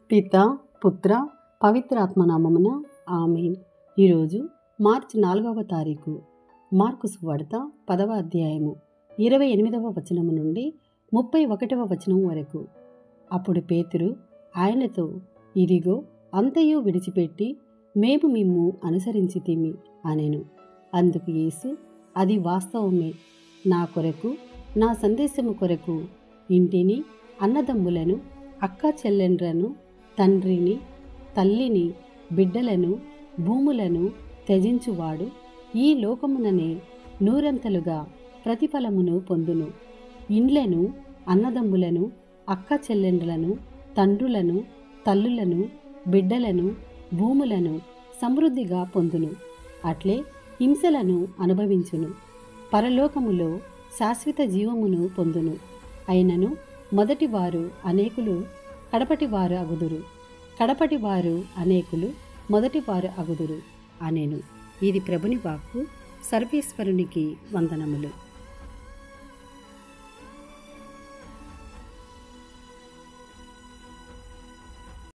పిత పుత్ర పవిత్రాత్మనామమున ఆమేన్. ఈరోజు మార్చి 4వ తారీఖు. మార్కు సువార్త 10వ అధ్యాయము 28వ వచనము నుండి 31వ వచనం వరకు. అప్పుడు పేతురు ఆయనతో, ఇదిగో అంతయు విడిచిపెట్టి మేము మిమ్ము అనుసరించితిమి అనెను. అందుకు యేసు, అది వాస్తవమే. నా కొరకు, నా సందేశము కొరకు ఇంటిని, అన్నదమ్ములను, అక్క చెల్లెండ్రను, తండ్రిని, తల్లిని, బిడ్డలను, భూములను త్యజించువాడు ఈ లోకముననే నూరంతలుగా ప్రతిఫలమును పొందును. ఇండ్లను, అన్నదమ్ములను, అక్క చెల్లెండ్రలను, తండ్రులను, తల్లులను, బిడ్డలను, భూములను సమృద్ధిగా పొందును. అట్లే హింసలను అనుభవించును. పరలోకములో శాశ్వత జీవమును పొందును. అయినను మొదటివారు అనేకులు కడపటివారు అగుదురు, కడపటివారు అనేకులు మొదటివారు అగుదురు అనెను. ఇది ప్రభుని వాక్కు. సర్వేశ్వరునికి వందనములు.